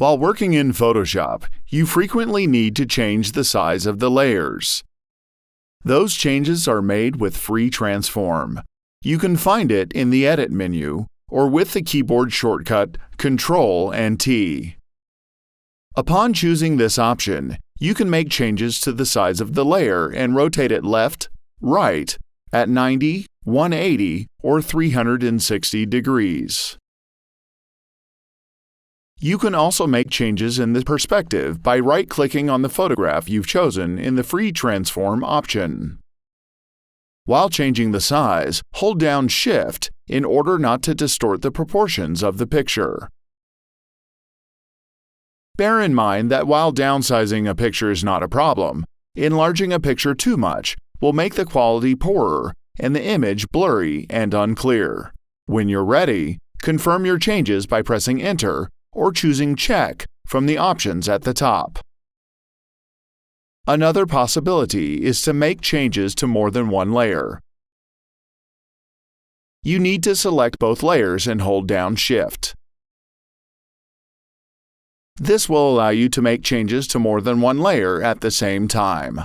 While working in Photoshop, you frequently need to change the size of the layers. Those changes are made with Free Transform. You can find it in the Edit menu or with the keyboard shortcut Ctrl and T. Upon choosing this option, you can make changes to the size of the layer and rotate it left, right, at 90, 180, or 360 degrees. You can also make changes in the perspective by right-clicking on the photograph you've chosen in the Free Transform option. While changing the size, hold down Shift in order not to distort the proportions of the picture. Bear in mind that while downsizing a picture is not a problem, enlarging a picture too much will make the quality poorer and the image blurry and unclear. When you're ready, confirm your changes by pressing Enter or choosing Check from the options at the top. Another possibility is to make changes to more than one layer. You need to select both layers and hold down Shift. This will allow you to make changes to more than one layer at the same time.